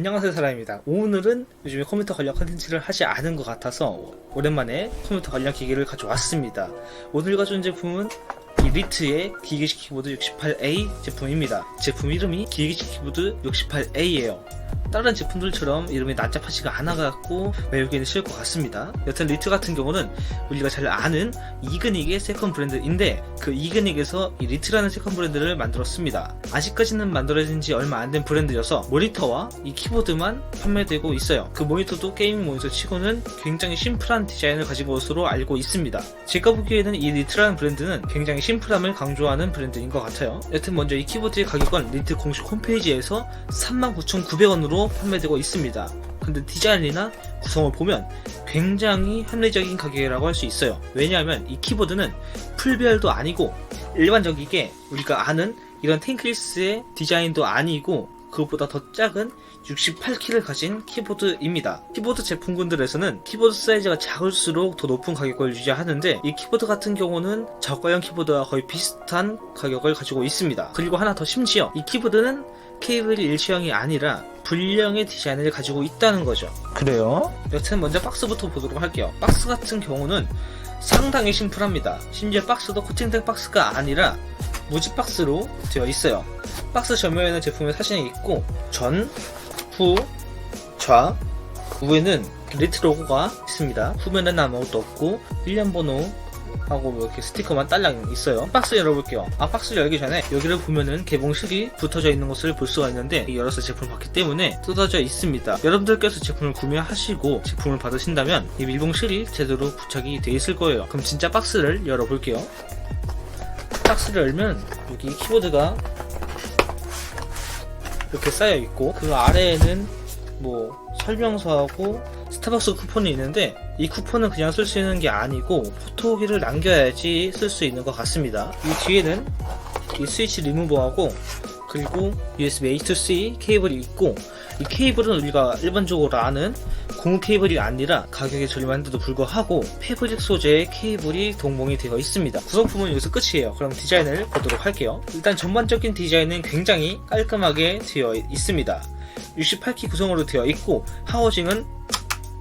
안녕하세요, 사람입니다. 오늘은 요즘에 컴퓨터 관련 컨텐츠를 하지 않은 것 같아서 오랜만에 컴퓨터 관련 기기를 가져왔습니다. 오늘 가져온 제품은 이 리트의 기계식 키보드 68A 제품입니다. 제품 이름이 기계식 키보드 68A예요. 다른 제품들처럼 이름이 난잡하지가 않아갖고 외우기는 쉬울 것 같습니다. 여튼 리트 같은 경우는 우리가 잘 아는 이그닉의 세컨 브랜드인데 그 이그닉에서 이 리트라는 세컨 브랜드를 만들었습니다. 아직까지는 만들어진 지 얼마 안 된 브랜드여서 모니터와 이 키보드만 판매되고 있어요. 그 모니터도 게이밍 모니터 치고는 굉장히 심플한 디자인을 가지고 것으로 알고 있습니다. 제가 보기에는 이 리트라는 브랜드는 굉장히 심플함을 강조하는 브랜드인 것 같아요. 여튼 먼저 이 키보드의 가격은 리트 공식 홈페이지에서 39,900원으로 판매되고 있습니다. 근데 디자인이나 구성을 보면 굉장히 합리적인 가격이라고 할 수 있어요. 왜냐하면 이 키보드는 풀별도 아니고 일반적이게 우리가 아는 이런 탱크리스의 디자인도 아니고 그것보다 더 작은 68키를 가진 키보드입니다. 키보드 제품군들에서는 키보드 사이즈가 작을수록 더 높은 가격을 유지하는데 이 키보드 같은 경우는 저가형 키보드와 거의 비슷한 가격을 가지고 있습니다. 그리고 하나 더 심지어 이 키보드는 케이블이 일체형이 아니라 V형의 디자인을 가지고 있다는 거죠. 그래요? 여튼 먼저 박스부터 보도록 할게요. 박스 같은 경우는 상당히 심플합니다. 심지어 박스도 코팅된 박스가 아니라 무지 박스로 되어 있어요. 박스 전면에는 제품의 사진이 있고 전, 후, 좌, 우에는 리트 로고가 있습니다. 후면에는 아무것도 없고 일련 번호 하고 이렇게 스티커만 딸랑 있어요. 박스 열어볼게요. 박스 열기 전에 여기를 보면은 개봉실이 붙어져 있는 것을 볼 수가 있는데 열어서 제품을 받기 때문에 뜯어져 있습니다. 여러분들께서 제품을 구매하시고 제품을 받으신다면 이 밀봉실이 제대로 부착이 되어 있을 거예요. 그럼 진짜 박스를 열어볼게요. 박스를 열면 여기 키보드가 이렇게 쌓여 있고 그 아래에는 뭐 설명서하고 스타벅스 쿠폰이 있는데 이 쿠폰은 그냥 쓸 수 있는 게 아니고 포토기를 남겨야지 쓸 수 있는 것 같습니다. 이 뒤에는 이 스위치 리무버하고 그리고 USB A2C 케이블이 있고 이 케이블은 우리가 일반적으로 아는 고무 케이블이 아니라 가격이 저렴한데도 불구하고 패브릭 소재의 케이블이 동봉이 되어 있습니다. 구성품은 여기서 끝이에요. 그럼 디자인을 보도록 할게요. 일단 전반적인 디자인은 굉장히 깔끔하게 되어 있습니다. 68키 구성으로 되어 있고 하우징은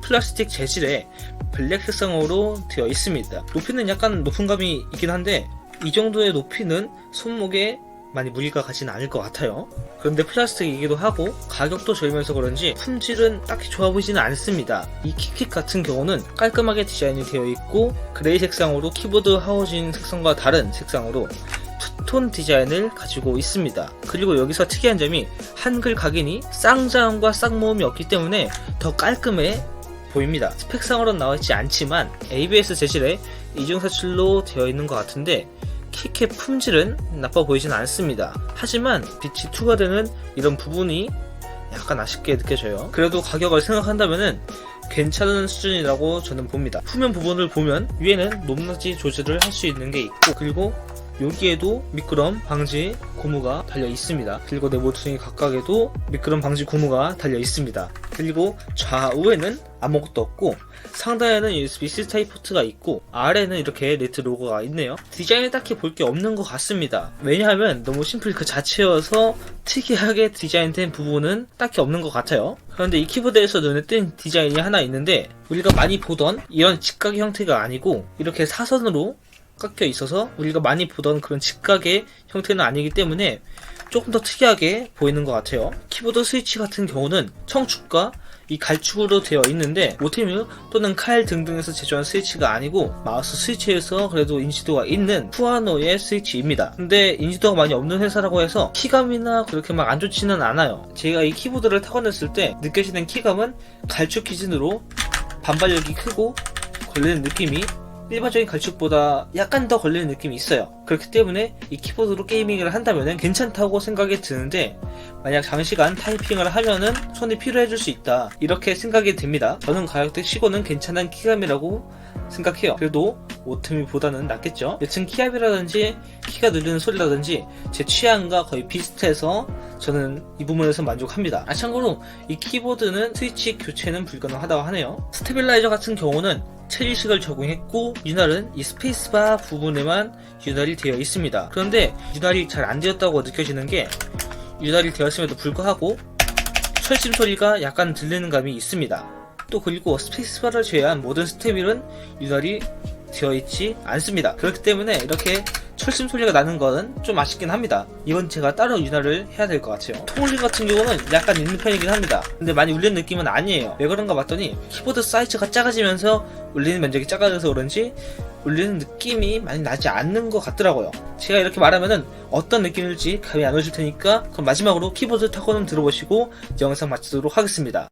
플라스틱 재질의 블랙 색상으로 되어 있습니다. 높이는 약간 높은 감이 있긴 한데 이 정도의 높이는 손목에 많이 무리가 가진 않을 것 같아요. 그런데 플라스틱이기도 하고 가격도 저렴해서 그런지 품질은 딱히 좋아 보이지는 않습니다. 이 키킥 같은 경우는 깔끔하게 디자인이 되어 있고 그레이 색상으로 키보드 하우징 색상과 다른 색상으로 투톤 디자인을 가지고 있습니다. 그리고 여기서 특이한 점이 한글 각인이 쌍자음과 쌍모음이 없기 때문에 더 깔끔해 보입니다. 스펙상으로는 나와있지 않지만 ABS 재질의 이중사출로 되어 있는 것 같은데 키캡 품질은 나빠 보이진 않습니다. 하지만 빛이 투과되는 이런 부분이 약간 아쉽게 느껴져요. 그래도 가격을 생각한다면은 괜찮은 수준이라고 저는 봅니다. 후면 부분을 보면 위에는 높낮이 조절을 할 수 있는 게 있고 그리고 여기에도 미끄럼 방지 고무가 달려 있습니다. 그리고 내 모퉁이 각각에도 미끄럼 방지 고무가 달려 있습니다. 그리고 좌우에는 아무것도 없고 상단에는 USB-C 타입 포트가 있고 아래에는 이렇게 리트 로고가 있네요. 디자인에 딱히 볼 게 없는 것 같습니다. 왜냐하면 너무 심플 그 자체여서 특이하게 디자인된 부분은 딱히 없는 것 같아요. 그런데 이 키보드에서 눈에 띈 디자인이 하나 있는데 우리가 많이 보던 이런 직각의 형태가 아니고 이렇게 사선으로 깎여 있어서 우리가 많이 보던 그런 직각의 형태는 아니기 때문에 조금 더 특이하게 보이는 것 같아요. 키보드 스위치 같은 경우는 청축과 이 갈축으로 되어 있는데 오테뮤 또는 칼 등등에서 제조한 스위치가 아니고 마우스 스위치에서 그래도 인지도가 있는 후아노의 스위치입니다. 근데 인지도가 많이 없는 회사라고 해서 키감이나 그렇게 막 안 좋지는 않아요. 제가 이 키보드를 타건했을 때 느껴지는 키감은 갈축 기준으로 반발력이 크고 걸리는 느낌이 일반적인 갈축보다 약간 더 걸리는 느낌이 있어요. 그렇기 때문에 이 키보드로 게이밍을 한다면 괜찮다고 생각이 드는데 만약 장시간 타이핑을 하면은 손이 피로해질 수 있다 이렇게 생각이 듭니다. 저는 가격대 치고는 괜찮은 키감이라고 생각해요. 그래도 오트미보다는 낫겠죠. 여튼 키압이라든지 키가 누르는 소리라든지 제 취향과 거의 비슷해서 저는 이 부분에서 만족합니다. 참고로 이 키보드는 스위치 교체는 불가능하다고 하네요. 스테빌라이저 같은 경우는 체리식을 적용했고 윤활은 이 스페이스바 부분에만 윤활이 되어 있습니다. 그런데 윤활이 잘 안 되었다고 느껴지는 게 윤활이 되었음에도 불구하고 철심 소리가 약간 들리는 감이 있습니다. 또 그리고 스페이스바를 제외한 모든 스텝일은 윤활이 되어있지 않습니다. 그렇기 때문에 이렇게 철심 소리가 나는 거는 좀 아쉽긴 합니다. 이건 제가 따로 윤활을 해야 될 것 같아요. 통울림 같은 경우는 약간 있는 편이긴 합니다. 근데 많이 울리는 느낌은 아니에요. 왜 그런가 봤더니 키보드 사이즈가 작아지면서 울리는 면적이 작아져서 그런지 울리는 느낌이 많이 나지 않는 것 같더라고요. 제가 이렇게 말하면은 어떤 느낌일지 감이 안 오실 테니까 그럼 마지막으로 키보드 타고는 들어보시고 영상 마치도록 하겠습니다.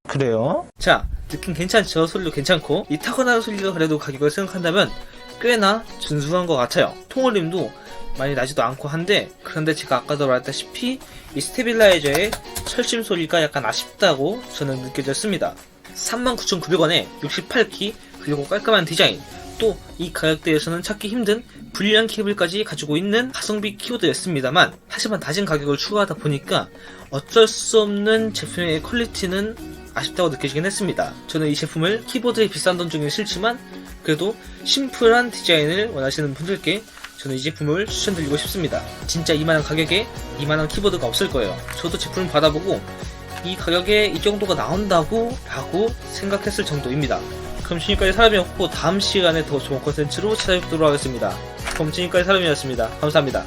그래요? 자, 느낌 괜찮죠? 소리도 괜찮고 이 타고나는 소리가 그래도 가격을 생각한다면 꽤나 준수한 것 같아요. 통울림도 많이 나지도 않고 한데, 그런데 제가 아까도 말했다시피 이 스테빌라이저의 철심 소리가 약간 아쉽다고 저는 느껴졌습니다. 39,900원에 68키 그리고 깔끔한 디자인, 또 이 가격대에서는 찾기 힘든 불리한 케이블까지 가지고 있는 가성비 키보드였습니다만, 하지만 낮은 가격을 추가하다 보니까 어쩔 수 없는 제품의 퀄리티는 아쉽다고 느껴지긴 했습니다. 저는 이 제품을 키보드에 비싼 돈 주긴 싫지만 그래도 심플한 디자인을 원하시는 분들께 저는 이 제품을 추천드리고 싶습니다. 진짜 이만한 가격에 이만한 키보드가 없을 거예요. 저도 제품을 받아보고 이 가격에 이 정도가 나온다고 라고 생각했을 정도입니다. 그럼 지금까지 사람이었고, 다음 시간에 더 좋은 콘텐츠로 찾아뵙도록 하겠습니다. 그럼 지금까지 사람이었습니다. 감사합니다.